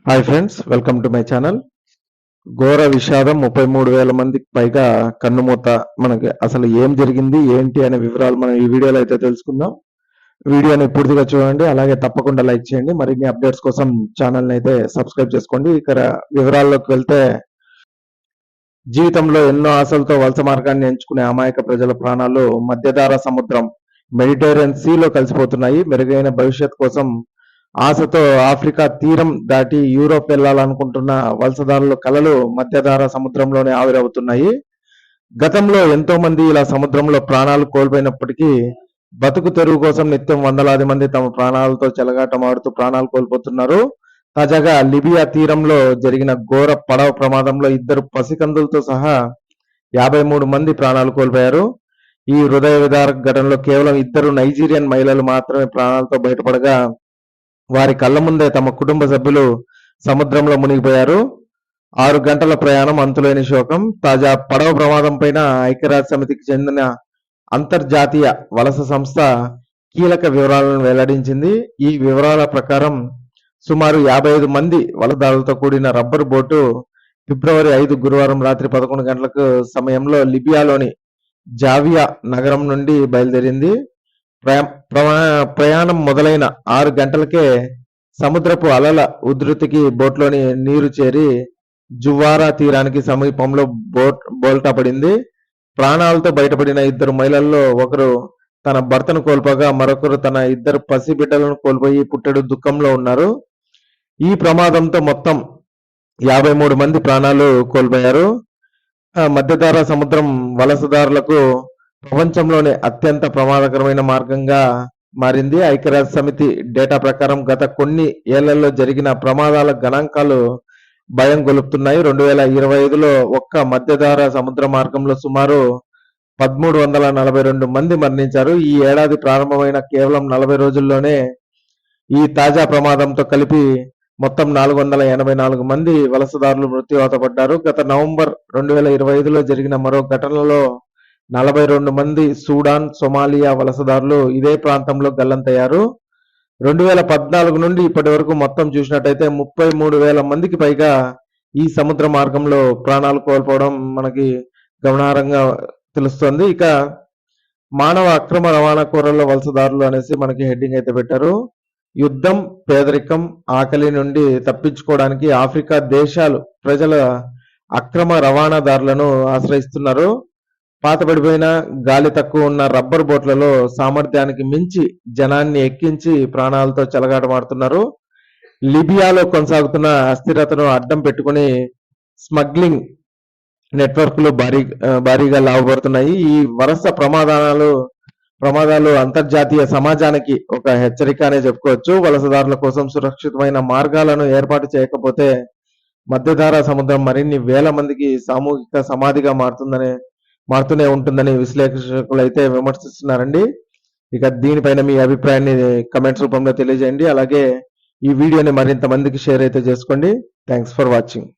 Hi friends, welcome to my channel. ఘోర విషాదం, 33,000 మందికి పైగా కన్నుమూత. మనకి అసలు ఏం జరిగింది ఏంటి అనే వివరాలు మనం ఈ వీడియోలో అయితే తెలుసుకుందాం. వీడియోని పూర్తిగా చూడండి, అలాగే తప్పకుండా లైక్ చేయండి. మరిన్ని అప్డేట్స్ కోసం ఛానల్ని అయితే సబ్స్క్రైబ్ చేసుకోండి. ఇక్కడ వివరాల్లోకి వెళ్తే, జీవితంలో ఎన్నో ఆశలతో వలస మార్గాన్ని ఎంచుకునే అమాయక ప్రజల ప్రాణాలు మధ్యధరా సముద్రం మెడిటరేనియన్ సీలో కలిసిపోతున్నాయి. మెరుగైన భవిష్యత్ కోసం ఆశతో ఆఫ్రికా తీరం దాటి యూరోప్ వెళ్లాలనుకుంటున్న వలసదారుల కలలు మధ్యధరా సముద్రంలోనే ఆవిరవుతున్నాయి. గతంలో ఎంతో మంది ఇలా సముద్రంలో ప్రాణాలు కోల్పోయినప్పటికీ బతుకు తెరువు కోసం నిత్యం వందలాది మంది తమ ప్రాణాలతో చెలగాటమాడుతూ ప్రాణాలు కోల్పోతున్నారు. తాజాగా లిబియా తీరంలో జరిగిన ఘోర పడవ ప్రమాదంలో 2 పసికందులతో సహా 53 మంది ప్రాణాలు కోల్పోయారు. ఈ హృదయ విదారక ఘటనలో కేవలం 2 నైజీరియన్ మహిళలు మాత్రమే ప్రాణాలతో బయటపడగా, వారి కళ్ళ ముందే తమ కుటుంబ సభ్యులు సముద్రంలో మునిగిపోయారు. 6 గంటల ప్రయాణం, అంతులేని శోకం. తాజా పడవ ప్రమాదం పైన ఐక్యరాజ్య సమితికి చెందిన అంతర్జాతీయ వలస సంస్థ కీలక వివరాలను వెల్లడించింది. ఈ వివరాల ప్రకారం సుమారు 55 మంది వలసదారులతో కూడిన రబ్బరు బోటు ఫిబ్రవరి 5 గురువారం రాత్రి 11 గంటలకు సమయంలో లిబియాలోని జావియా నగరం నుండి బయలుదేరింది. ప్రయాణం మొదలైన 6 గంటలకే సముద్రపు అలల ఉధృతికి బోట్లోని నీరు చేరి జువారా తీరానికి సమీపంలో బోల్తా పడింది. ప్రాణాలతో బయటపడిన 2 మహిళల్లో ఒకరు తన భర్తను కోల్పోగా, మరొకరు తన 2 పసిబిడ్డలను కోల్పోయి పుట్టెడు దుఃఖంలో ఉన్నారు. ఈ ప్రమాదంతో మొత్తం 53 మంది ప్రాణాలు కోల్పోయారు. మధ్యధరా సముద్రం వలసదారులకు ప్రపంచంలోనే అత్యంత ప్రమాదకరమైన మార్గంగా మారింది. ఐక్యరాజ్య సమితి డేటా ప్రకారం గత కొన్ని ఏళ్లలో జరిగిన ప్రమాదాల గణాంకాలు భయం గొలుపుతున్నాయి. 2025లో ఒక్క మధ్యధరా సముద్ర మార్గంలో సుమారు 1342 మంది మరణించారు. ఈ ఏడాది ప్రారంభమైన కేవలం 40 రోజుల్లోనే ఈ తాజా ప్రమాదంతో కలిపి మొత్తం 484 మంది వలసదారులు మృత్యువాత పడ్డారు. గత నవంబర్ 2025లో జరిగిన మరో ఘటనలో 42 మంది సూడాన్, సొమాలియా వలసదారులు ఇదే ప్రాంతంలో గల్లంతయ్యారు. 2014 నుండి ఇప్పటి వరకు మొత్తం చూసినట్టయితే 33,000 మందికి పైగా ఈ సముద్ర మార్గంలో ప్రాణాలు కోల్పోవడం మనకి గమనార్హంగా తెలుస్తోంది. ఇక మానవ అక్రమ రవాణా కోరల్లో వలసదారులు అనేసి మనకి హెడ్డింగ్ అయితే పెట్టారు. యుద్ధం, పేదరికం, ఆకలి నుండి తప్పించుకోవడానికి ఆఫ్రికా దేశాలు ప్రజల అక్రమ రవాణాదారులను ఆశ్రయిస్తున్నారు. పాతబడిపోయిన, గాలి తక్కువ ఉన్న రబ్బర్ బోట్లలో సామర్థ్యానికి మించి జనాన్ని ఎక్కించి ప్రాణాలతో చెలగాటమాడుతున్నారు. లిబియాలో కొనసాగుతున్న అస్థిరతను అడ్డం పెట్టుకుని స్మగ్లింగ్ నెట్వర్క్లు భారీగా లాభపడుతున్నాయి. ఈ వరుస ప్రమాదాలు అంతర్జాతీయ సమాజానికి ఒక హెచ్చరిక అనే చెప్పుకోవచ్చు. వలసదారుల కోసం సురక్షితమైన మార్గాలను ఏర్పాటు చేయకపోతే మధ్యధరా సముద్రం మరిన్ని వేల మందికి సామూహిక సమాధిగా మారుతూనే ఉంటుందని విశ్లేషకులు అయితే విమర్శిస్తున్నారండి. ఇక దీనిపైన మీ అభిప్రాయాన్ని కమెంట్స్ రూపంలో తెలియజేయండి. అలాగే ఈ వీడియోని మరింత మందికి షేర్ అయితే చేసుకోండి. Thanks for watching.